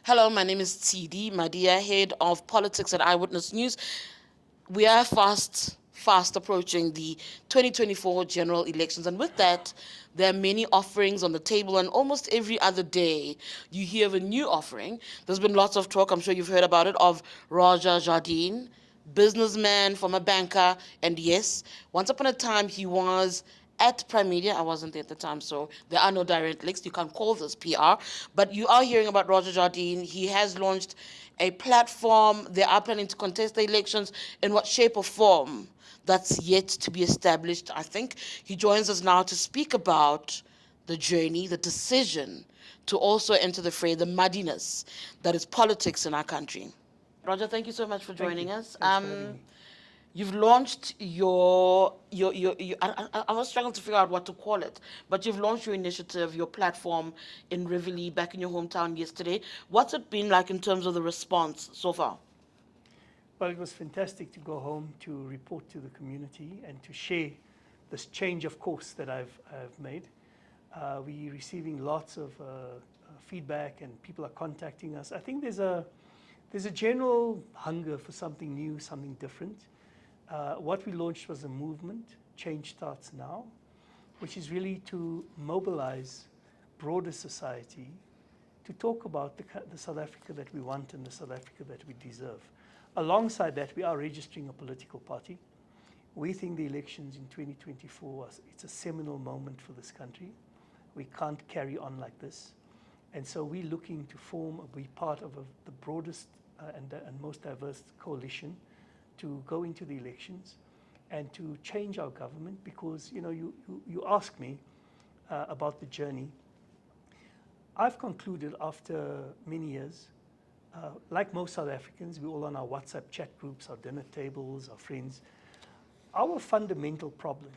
Hello, my name is Tshidi Madia, head of politics at Eyewitness News. We are fast approaching the 2024 general elections, and with that, there are many offerings on the table, and almost every other day you hear of a new offering. There's been lots of talk, I'm sure you've heard about it, of Roger Jardine, businessman, former banker, and yes, once upon a time he was at Prime Media. I wasn't there at the time, so there are no direct links. You can't call this PR. But you are hearing about Roger Jardine. He has launched a platform. They are planning to contest the elections. In what shape or form? That's yet to be established, I think. He joins us now to speak about the journey, the decision to also enter the fray, the muddiness that is politics in our country. Roger, thank you so much for Thank joining you. us. Thanks for having me. You've launched your I was struggling to figure out what to call it, but you've launched your initiative, your platform in Rivoli, back in your hometown yesterday. What's it been like in terms of the response so far? Well, it was fantastic to go home to report to the community and to share this change of course that I've made. We're receiving lots of feedback and people are contacting us. I think there's a general hunger for something new, something different. What we launched was a movement, Change Starts Now, which is really to mobilize broader society to talk about the South Africa that we want and the South Africa that we deserve. Alongside that, we are registering a political party. We think the elections in 2024, it's a seminal moment for this country. We can't carry on like this. And so we're looking to be part of the broadest and most diverse coalition to go into the elections and to change our government because, you ask me about the journey. I've concluded after many years, like most South Africans, we're all on our WhatsApp chat groups, our dinner tables, our friends. Our fundamental problem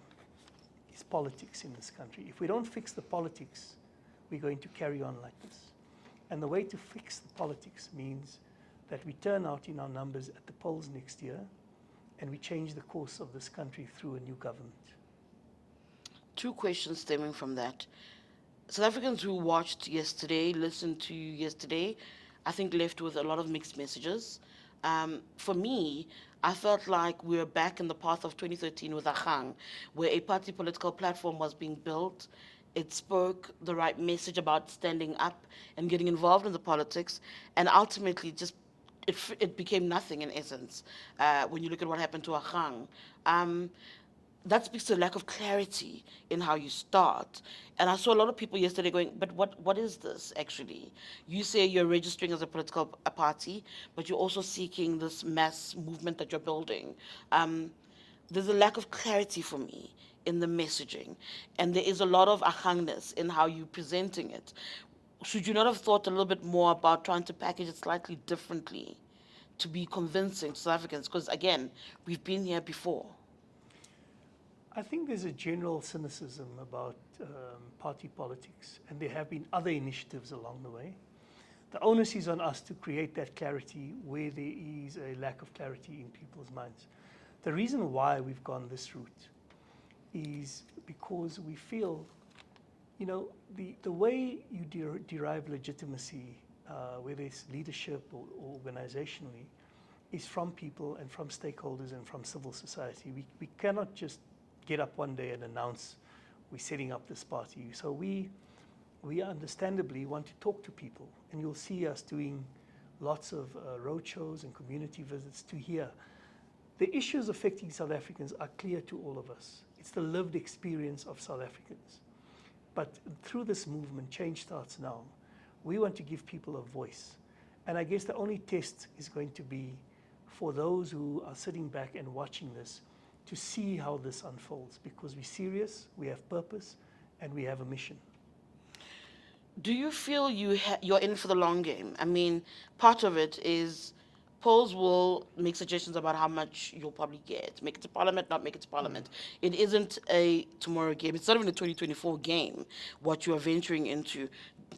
is politics in this country. If we don't fix the politics, we're going to carry on like this. And the way to fix the politics means that we turn out in our numbers at the polls next year and we change the course of this country through a new government. Two questions stemming from that. South Africans who watched yesterday, listened to you yesterday, I think left with a lot of mixed messages. For me, I felt like we were back in the path of 2013 with Agang, where a party political platform was being built. It spoke the right message about standing up and getting involved in the politics, and ultimately just it became nothing in essence. When you look at what happened to Agang, that speaks to a lack of clarity in how you start. And I saw a lot of people yesterday going, but what is this actually? You say you're registering as a political party, but you're also seeking this mass movement that you're building. There's a lack of clarity for me in the messaging, and there is a lot of ahangness in how you're presenting it. Should you not have thought a little bit more about trying to package it slightly differently to be convincing to South Africans? Because again, we've been here before. I think there's a general cynicism about party politics, and there have been other initiatives along the way. The onus is on us to create that clarity where there is a lack of clarity in people's minds. The reason why we've gone this route is because we feel, the way you derive legitimacy, whether it's leadership or organizationally, is from people and from stakeholders and from civil society. We cannot just get up one day and announce we're setting up this party. So we understandably want to talk to people, and you'll see us doing lots of roadshows and community visits to hear. The issues affecting South Africans are clear to all of us. It's the lived experience of South Africans. But through this movement, Change Starts Now, we want to give people a voice. And I guess the only test is going to be for those who are sitting back and watching this to see how this unfolds, because we're serious, we have purpose, and we have a mission. Do you feel you're in for the long game? I mean, part of it is polls will make suggestions about how much you'll probably get. Make it to parliament, not make it to parliament. It isn't a tomorrow game. It's not even a 2024 game, what you are venturing into.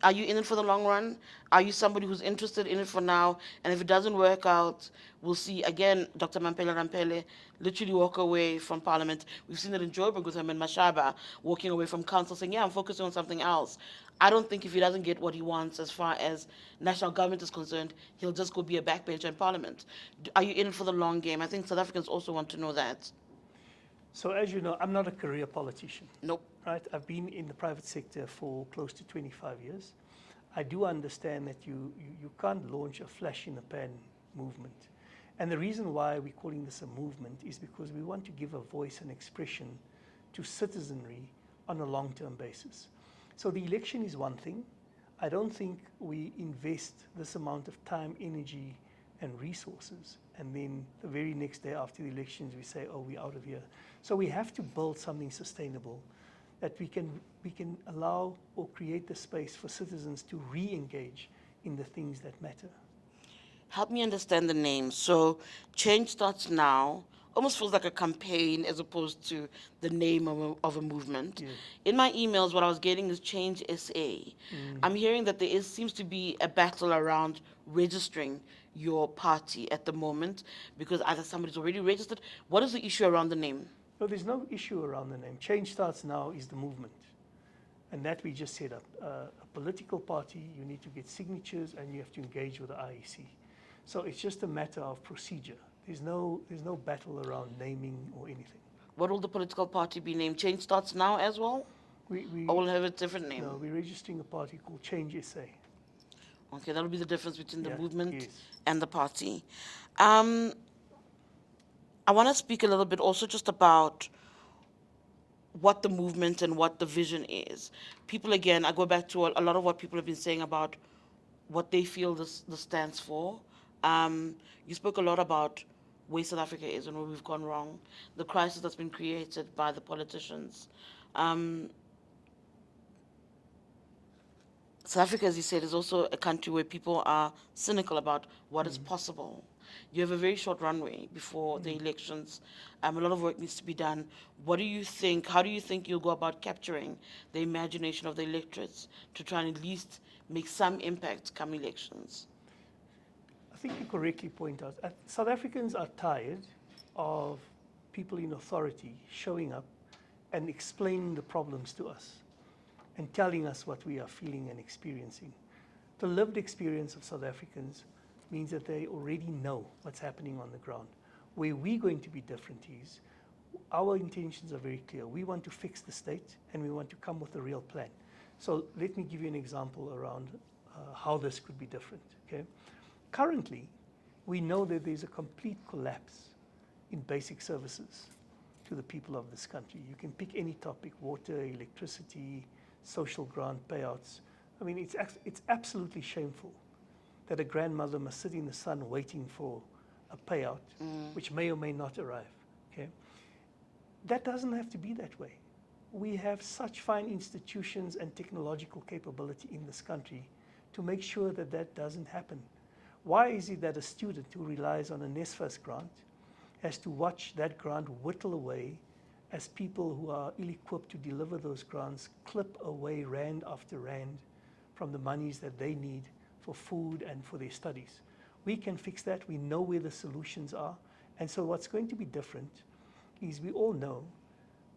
Are you in it for the long run? Are you somebody who's interested in it for now? And if it doesn't work out, we'll see again Dr. Mampela Rampele literally walk away from parliament. We've seen it in Joburg with him and Mashaba walking away from council saying, yeah, I'm focusing on something else. I don't think if he doesn't get what he wants as far as national government is concerned, he'll just go be a backbencher in parliament. Are you in it for the long game? I think South Africans also want to know that. So as you know, I'm not a career politician, Nope. right? I've been in the private sector for close to 25 years. I do understand that you can't launch a flash in the pan movement. And the reason why we're calling this a movement is because we want to give a voice and expression to citizenry on a long-term basis. So the election is one thing. I don't think we invest this amount of time, energy, and resources, and then the very next day after the elections we say, oh, we're out of here. So we have to build something sustainable that we can allow or create the space for citizens to re-engage in the things that matter. Help me understand the name. So, change starts now. Almost feels like a campaign as opposed to the name of a movement. Yes. In my emails, what I was getting is Change SA. I'm hearing that there seems to be a battle around registering your party at the moment because either somebody's already registered. What is the issue around the name? No, there's no issue around the name. Change Starts Now is the movement. And that we just set up. A political party, you need to get signatures and you have to engage with the IEC. So it's just a matter of procedure. There's no battle around naming or anything. What will the political party be named? Change starts now as well? Or will it have a different name? No, we're registering a party called Change SA. Okay, that'll be the difference between the Yeah, movement yes. and the party. I want to speak a little bit also just about what the movement and what the vision is. People, again, I go back to a lot of what people have been saying about what they feel this stands for. You spoke a lot about where South Africa is and where we've gone wrong, the crisis that's been created by the politicians. South Africa, as you said, is also a country where people are cynical about what is possible. You have a very short runway before the elections. A lot of work needs to be done. What do you think? How do you think you'll go about capturing the imagination of the electorates to try and at least make some impact come elections? I think you correctly point out, South Africans are tired of people in authority showing up and explaining the problems to us and telling us what we are feeling and experiencing. The lived experience of South Africans means that they already know what's happening on the ground. Where we're going to be different is, our intentions are very clear. We want to fix the state and we want to come with a real plan. So let me give you an example around how this could be different. Okay? Currently, we know that there's a complete collapse in basic services to the people of this country. You can pick any topic: water, electricity, social grant payouts. I mean, it's absolutely shameful that a grandmother must sit in the sun waiting for a payout, which may or may not arrive. Okay? That doesn't have to be that way. We have such fine institutions and technological capability in this country to make sure that that doesn't happen. Why is it that a student who relies on a NSFAS grant has to watch that grant whittle away as people who are ill-equipped to deliver those grants clip away rand after rand from the monies that they need for food and for their studies? We can fix that. We know where the solutions are. And so what's going to be different is we all know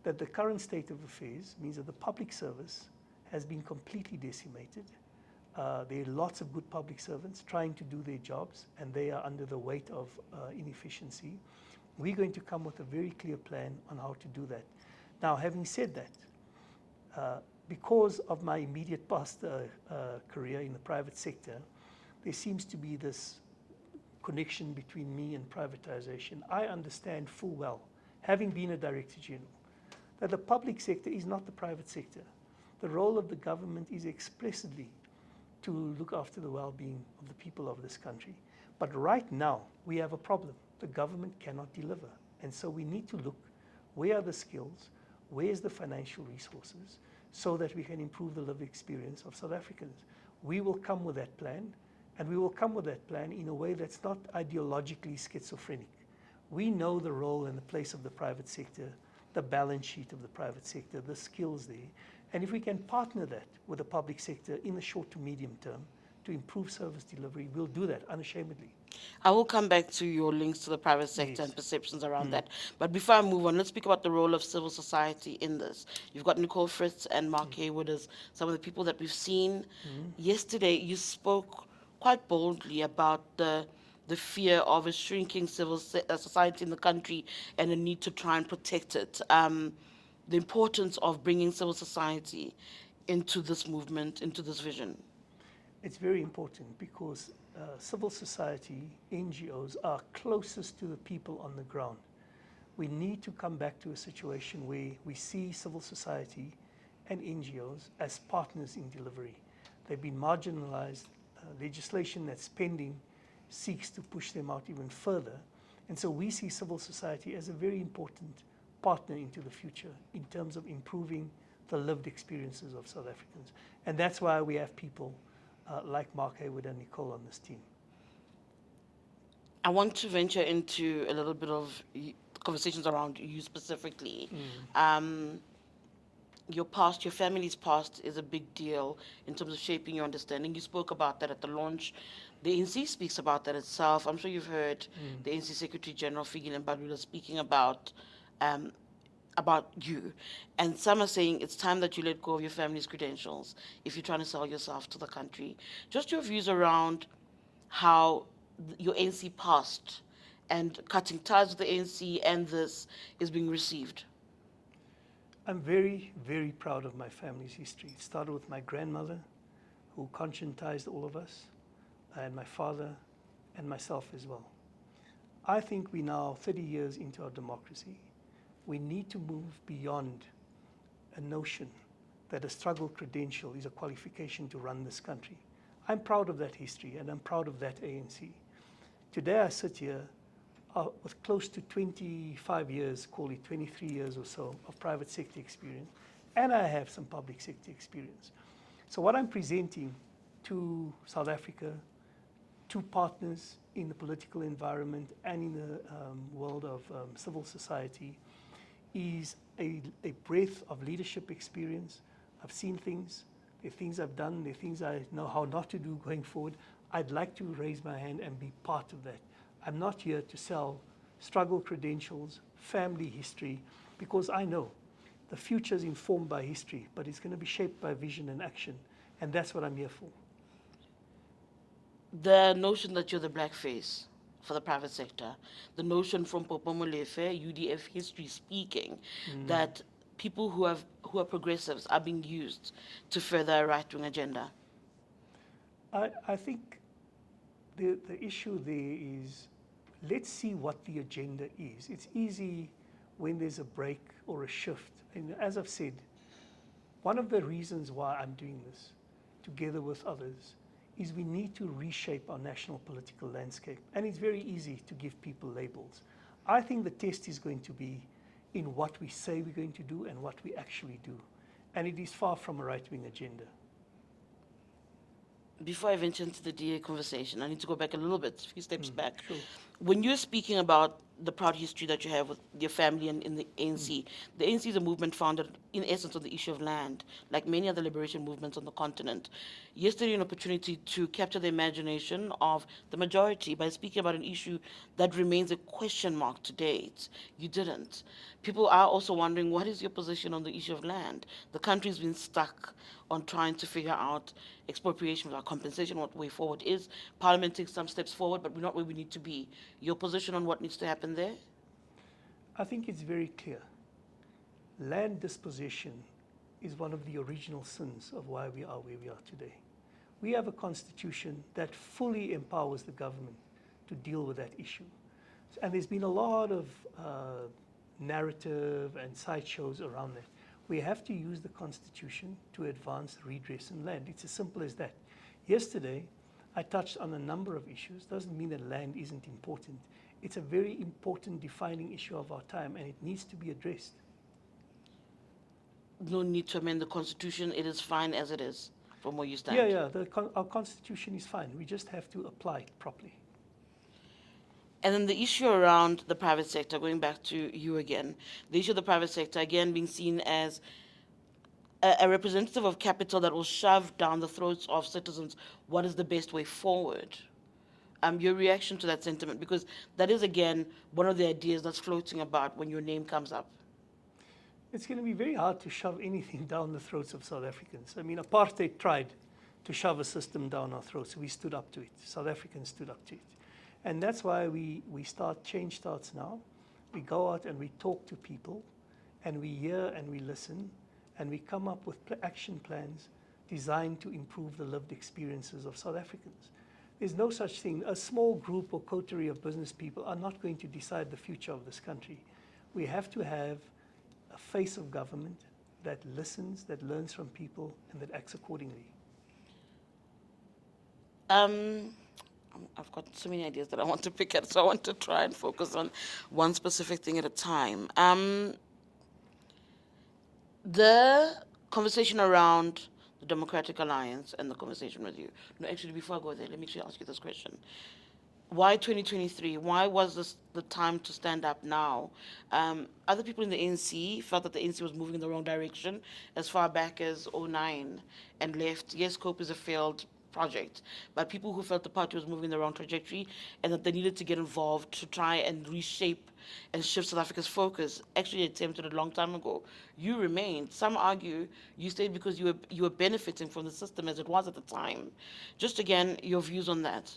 that the current state of affairs means that the public service has been completely decimated. There are lots of good public servants trying to do their jobs, and they are under the weight of inefficiency. We're going to come with a very clear plan on how to do that. Now, having said that, because of my immediate past career in the private sector, there seems to be this connection between me and privatization. I understand full well, having been a Director General, that the public sector is not the private sector. The role of the government is explicitly to look after the well-being of the people of this country. But right now, we have a problem. The government cannot deliver. And so we need to look, where are the skills, where's the financial resources, so that we can improve the lived experience of South Africans. We will come with that plan, and we will come with that plan in a way that's not ideologically schizophrenic. We know the role and the place of the private sector, the balance sheet of the private sector, the skills there. And if we can partner that with the public sector in the short to medium term, to improve service delivery, we'll do that unashamedly. I will come back to your links to the private sector and Yes. perceptions around that. But before I move on, let's speak about the role of civil society in this. You've got Nicole Fritz and Mark Yes. Haywood as some of the people that we've seen. Mhm. Yesterday, you spoke quite boldly about the fear of a shrinking society in the country and the need to try and protect it. The importance of bringing civil society into this movement, into this vision. It's very important because civil society, NGOs, are closest to the people on the ground. We need to come back to a situation where we see civil society and NGOs as partners in delivery. They've been marginalized. Legislation that's pending seeks to push them out even further. And so we see civil society as a very important partner into the future in terms of improving the lived experiences of South Africans. And that's why we have people like Mark Haywood and Nicole on this team. I want to venture into a little bit of conversations around you specifically. Um, your past, your family's past is a big deal in terms of shaping your understanding. You spoke about that at the launch. The ANC speaks about that itself. I'm sure you've heard the ANC Secretary General Fikile Mbalula speaking um, about you. And some are saying it's time that you let go of your family's credentials if you're trying to sell yourself to the country. Just your views around how your ANC past and cutting ties with the ANC and this is being received. I'm very, very proud of my family's history. It started with my grandmother, who conscientized all of us, and my father, and myself as well. I think we're now 30 years into our democracy. We need to move beyond a notion that a struggle credential is a qualification to run this country. I'm proud of that history, and I'm proud of that ANC. Today I sit here with close to 25 years, call it 23 years or so, of private sector experience, and I have some public sector experience. So what I'm presenting to South Africa, to partners in the political environment and in the world of civil society, is a breadth of leadership experience. I've seen things, there are things I've done, there are things I know how not to do going forward. I'd like to raise my hand and be part of that. I'm not here to sell struggle credentials, family history, because I know the future is informed by history, but it's going to be shaped by vision and action, and that's what I'm here for. The notion that you're the black face for the private sector, the notion from Popo Molefe, UDF history speaking, that people who are progressives are being used to further a right-wing agenda. I think the issue there is, let's see what the agenda is. It's easy when there's a break or a shift. And as I've said, one of the reasons why I'm doing this, together with others, is we need to reshape our national political landscape. And it's very easy to give people labels. I think the test is going to be in what we say we're going to do and what we actually do. And it is far from a right-wing agenda. Before I venture into the DA conversation, I need to go back a little bit, a few steps back. Sure. When you're speaking about the proud history that you have with your family and in the ANC, the ANC is a movement founded, in essence, on the issue of land, like many other liberation movements on the continent. Yesterday, an opportunity to capture the imagination of the majority by speaking about an issue that remains a question mark to date. You didn't. People are also wondering, what is your position on the issue of land? The country's been stuck on trying to figure out expropriation without compensation, what the way forward is. Parliament takes some steps forward, but we're not where we need to be. Your position on what needs to happen there? I think it's very clear. Land dispossession is one of the original sins of why we are where we are today. We have a constitution that fully empowers the government to deal with that issue. And there's been a lot of narrative and sideshows around that. We have to use the constitution to advance redress in land. It's as simple as that. Yesterday, I touched on a number of issues. Doesn't mean that land isn't important. It's a very important defining issue of our time, and it needs to be addressed. No need to amend the constitution. It is fine as it is, from where you stand. Yeah. Our constitution is fine. We just have to apply it properly. And then the issue around the private sector, going back to you again, the issue of the private sector, again, being seen as a representative of capital that will shove down the throats of citizens what is the best way forward. Your reaction to that sentiment, because that is again one of the ideas that's floating about when your name comes up. It's going to be very hard to shove anything down the throats of South Africans. I mean, apartheid tried to shove a system down our throats. We stood up to it. South Africans stood up to it. And that's why we start change starts now. We go out and we talk to people, and we hear and we listen, and we come up with action plans designed to improve the lived experiences of South Africans. There's no such thing. A small group or coterie of business people are not going to decide the future of this country. We have to have a face of government that listens, that learns from people, and that acts accordingly. Um, I've got so many ideas that I want to pick at, so I want to try and focus on one specific thing at a time. The conversation around the Democratic Alliance and the conversation with you. No, actually, before I go there, let me actually ask you this question. Why 2023? Why was this the time to stand up now? Other people in the ANC felt that the ANC was moving in the wrong direction as far back as '09 and left. Yes, COPE is a failed project, but people who felt the party was moving in the wrong trajectory and that they needed to get involved to try and reshape and shift South Africa's focus actually attempted it a long time ago. You remained. Some argue you stayed because you were benefiting from the system as it was at the time. Just again, your views on that.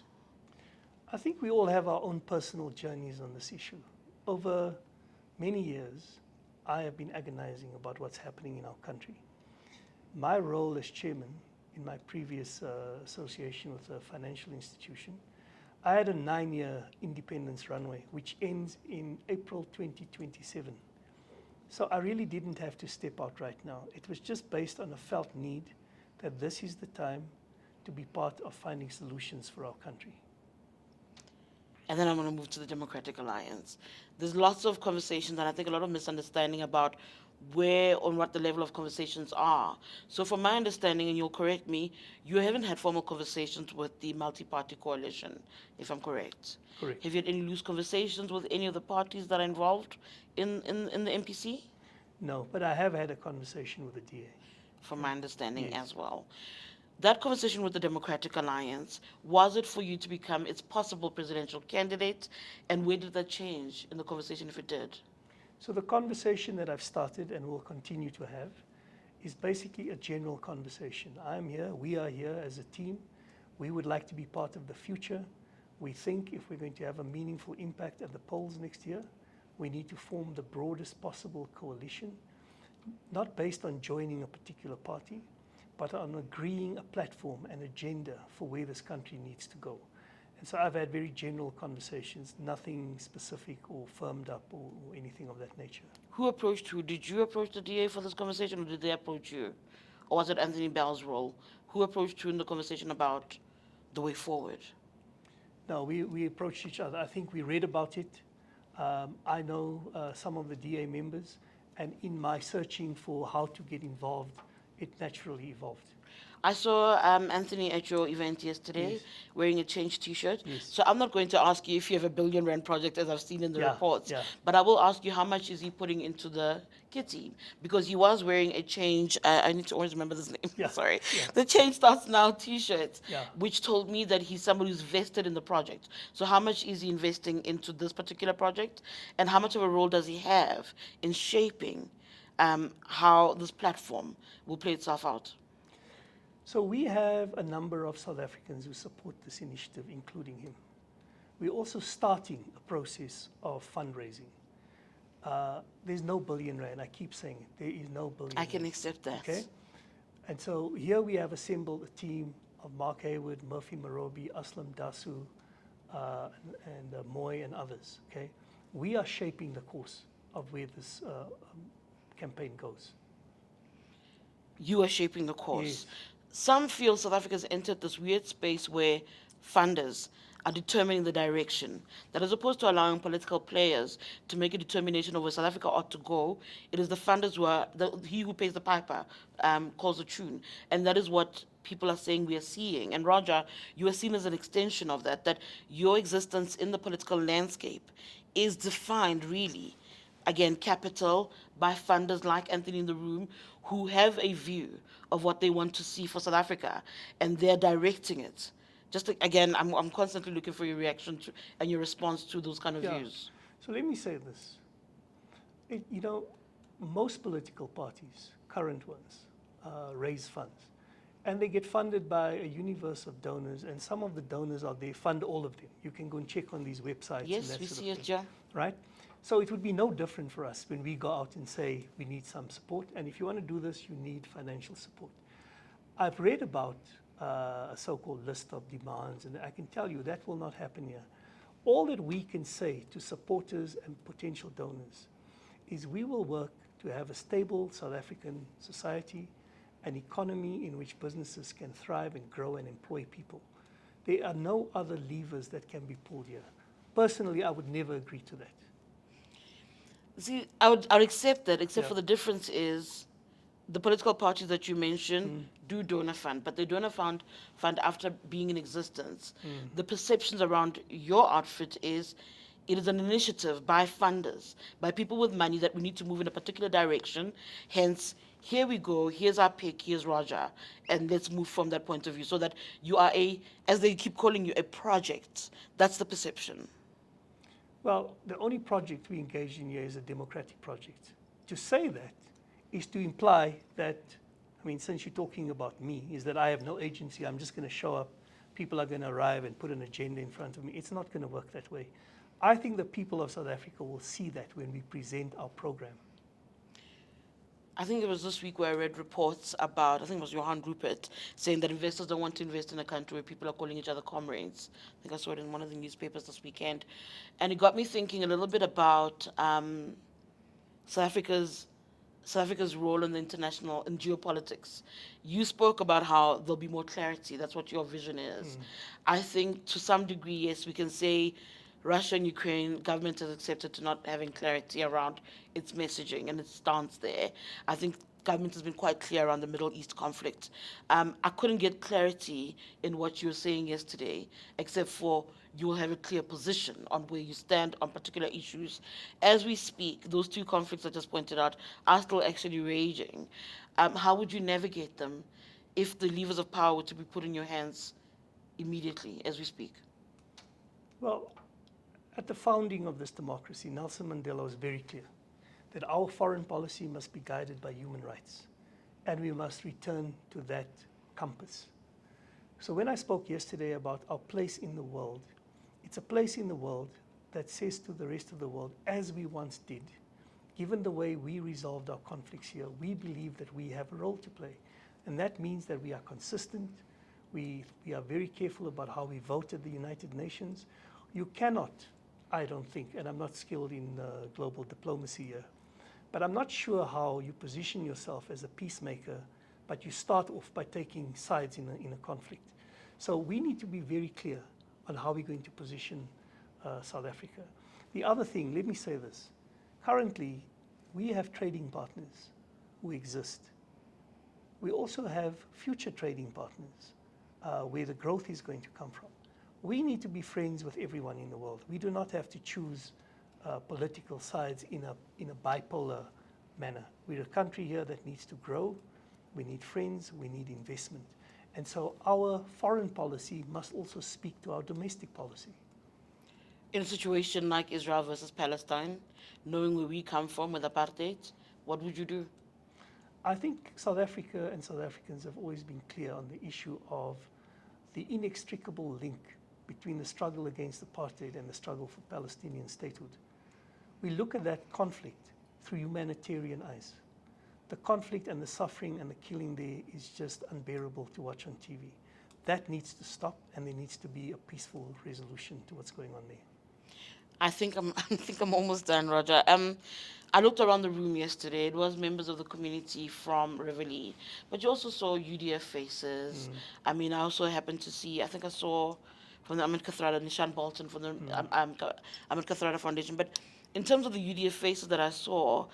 I think we all have our own personal journeys on this issue. Over many years, I have been agonizing about what's happening in our country. My role as chairman in my previous association with a financial institution, I had a 9-year independence runway, which ends in April 2027. So I really didn't have to step out right now. It was just based on a felt need that this is the time to be part of finding solutions for our country. And then I'm going to move to the Democratic Alliance. There's lots of conversations and I think a lot of misunderstanding about where and what the level of conversations are. So, from my understanding, and you'll correct me, you haven't had formal conversations with the multi-party coalition, if I'm correct. Correct. Have you had any loose conversations with any of the parties that are involved in the MPC? No, but I have had a conversation with the DA. From my understanding Yes. as well. That conversation with the Democratic Alliance, was it for you to become its possible presidential candidate? And where did that change in the conversation, if it did? So the conversation that I've started and will continue to have is basically a general conversation. I'm here, we are here as a team. We would like to be part of the future. We think if we're going to have a meaningful impact at the polls next year, we need to form the broadest possible coalition, not based on joining a particular party, but on agreeing a platform and agenda for where this country needs to go. And so I've had very general conversations, nothing specific or firmed up or anything of that nature. Who approached who? Did you approach the DA for this conversation or did they approach you? Or was it Anthony Bell's role? Who approached you in the conversation about the way forward? No, we approached each other. I think we read about it. I know some of the DA members, and in my searching for how to get involved, it naturally evolved. I saw Anthony at your event yesterday Yes. wearing a Change T-shirt. Yes. So I'm not going to ask you if you have a billion rand project, as I've seen in the Yeah, reports. yeah. But I will ask you how much is he putting into the kitty, because he was wearing a Change. I need to always remember this name. Yeah, Sorry, yeah. the Change Starts Now T-shirt, Yeah. which told me that he's somebody who's vested in the project. So how much is he investing into this particular project, and how much of a role does he have in shaping how this platform will play itself out? So we have a number of South Africans who support this initiative, including him. We're also starting a process of fundraising. There's no billion rand. I keep saying it. There is no billion. I can rand. accept that. Okay. And so here we have assembled a team of Mark Hayward, Murphy Marobi, Aslam Dasu, and Moy and others. Okay. We are shaping the course of where this campaign goes. You are shaping the course. Yes. Some feel South Africa's entered this weird space where funders are determining the direction. That as opposed to allowing political players to make a determination of where South Africa ought to go, it is the funders who are, he who pays the piper calls the tune. And that is what people are saying we are seeing. And Roger, you are seen as an extension of that, that your existence in the political landscape is defined really, again, capital by funders like Anthony in the room, who have a view of what they want to see for South Africa, and they're directing it. Just again, I'm constantly looking for your reaction to and your response to those kind of Yeah. views. So let me say this. You know, most political parties, current ones, raise funds. And they get funded by a universe of donors, and some of the donors are they fund all of them. You can go and check on these websites and Yes, that we sort see of it, thing, yeah. right? So it would be no different for us when we go out and say we need some support, and if you want to do this, you need financial support. I've read about a so-called list of demands, and I can tell you that will not happen here. All that we can say to supporters and potential donors is we will work to have a stable South African society, an economy in which businesses can thrive and grow and employ people. There are no other levers that can be pulled here. Personally, I would never agree to that. See, I would accept that, except Yeah. for the difference is the political parties that you mentioned Mm. do donor fund, but they donor fund after being in existence. Mm. The perceptions around your outfit is it is an initiative by funders, by people with money that we need to move in a particular direction. Hence, here we go, here's our pick, here's Roger, and let's move from that point of view so that you are as they keep calling you, a project. That's the perception. Well, the only project we engage in here is a democratic project. To say that is to imply that, I mean, since you're talking about me, is that I have no agency, I'm just going to show up, people are going to arrive and put an agenda in front of me. It's not going to work that way. I think the people of South Africa will see that when we present our program. I think it was this week where I read reports about, I think it was Johan Rupert, saying that investors don't want to invest in a country where people are calling each other comrades. I think I saw it in one of the newspapers this weekend. And it got me thinking a little bit about South Africa's South Africa's role in the international in geopolitics. You spoke about how there'll be more clarity. That's what your vision is. I think to some degree, yes, we can say Russia and Ukraine government has accepted to not having clarity around its messaging and its stance there. I think government has been quite clear around the Middle East conflict. I couldn't get clarity in what you were saying yesterday, except for you will have a clear position on where you stand on particular issues. As we speak, those two conflicts I just pointed out are still actually raging. How would you navigate them if the levers of power were to be put in your hands immediately as we speak? Well, at the founding of this democracy, Nelson Mandela was very clear that our foreign policy must be guided by human rights, and we must return to that compass. So when I spoke yesterday about our place in the world, it's a place in the world that says to the rest of the world, as we once did, given the way we resolved our conflicts here, we believe that we have a role to play. And that means that we are consistent, we are very careful about how we vote at the United Nations. You cannot, I don't think, and I'm not skilled in global diplomacy here, but I'm not sure how you position yourself as a peacemaker, but you start off by taking sides in a conflict. So we need to be very clear on how we're going to position South Africa. The other thing, let me say this. Currently, we have trading partners who exist. We also have future trading partners where the growth is going to come from. We need to be friends with everyone in the world. We do not have to choose political sides in a bipolar manner. We're a country here that needs to grow. We need friends. We need investment. And so our foreign policy must also speak to our domestic policy. In a situation like Israel versus Palestine, knowing where we come from with apartheid, what would you do? I think South Africa and South Africans have always been clear on the issue of the inextricable link between the struggle against apartheid and the struggle for Palestinian statehood. We look at that conflict through humanitarian eyes. The conflict and the suffering and the killing there is just unbearable to watch on TV. That needs to stop, and there needs to be a peaceful resolution to what's going on there. I think I'm I think I'm almost done, Roger. I looked around the room yesterday. It was members of the community from Rivoli, but you also saw UDF faces. I mean, I also happened to see. I think I saw from the Ahmed Kathrada, Nishan Bolton from the Ahmed Kathrada Foundation. But in terms of the UDF faces that I saw,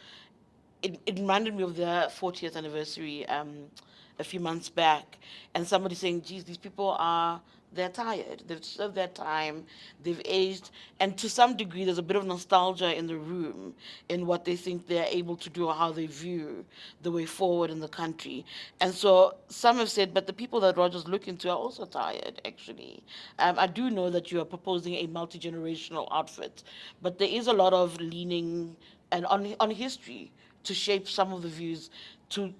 it reminded me of their 40th anniversary a few months back, and somebody saying, "Geez, these people are they're tired. They've served their time, they've aged, and to some degree, there's a bit of nostalgia in the room in what they think they're able to do or how they view the way forward in the country. And so some have said, but the people that Roger's looking to are also tired, actually. I do know that you are proposing a multi generational outfit, but there is a lot of leaning and on history to shape some of the views to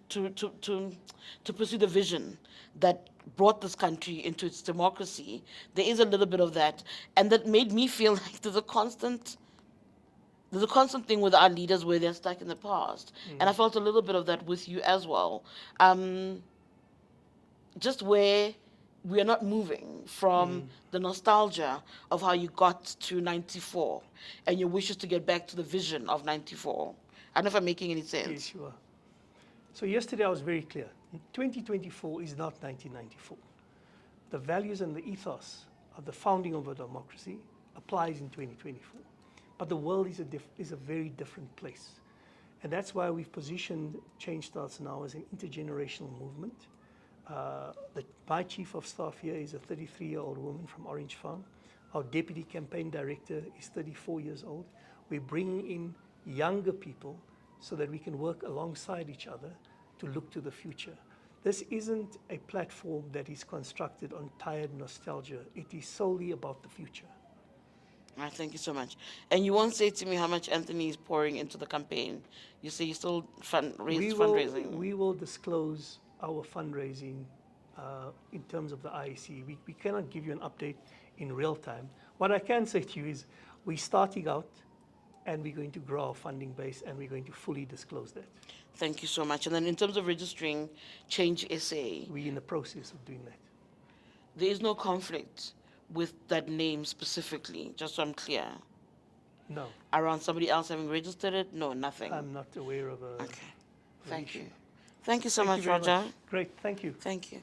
pursue the vision that brought this country into its democracy. There is a little bit of that, and that made me feel like there's a constant thing with our leaders where they're stuck in the past, and I felt a little bit of that with you as well. Um, just where we are not moving from the nostalgia of how you got to 94 and your wishes to get back to the vision of 94. I don't know if I'm making any sense. Yes, you are. So yesterday I was very clear. 2024 is not 1994. The values and the ethos of the founding of a democracy applies in 2024. But the world is a very different place. And that's why we've positioned Change Starts Now as an intergenerational movement. My chief of staff here is a 33-year-old woman from Orange Farm. Our deputy campaign director is 34 years old. We're bringing in younger people so that we can work alongside each other to look to the future. This isn't a platform that is constructed on tired nostalgia. It is solely about the future. All right, thank you so much. And you won't say to me how much Anthony is pouring into the campaign. You say you still fundraising. We will disclose our fundraising in terms of the IEC. We cannot give you an update in real time. What I can say to you is we're starting out and we're going to grow our funding base and we're going to fully disclose that. Thank you so much. And then in terms of registering Change SA, We're in the process of doing that. there is no conflict with that name specifically, just so I'm clear. No, Around somebody else having registered it? No, nothing. I'm not aware of a. Okay. Thank issue. you. Thank you so Thank much, you very Roger. much. Great, thank you. Thank you.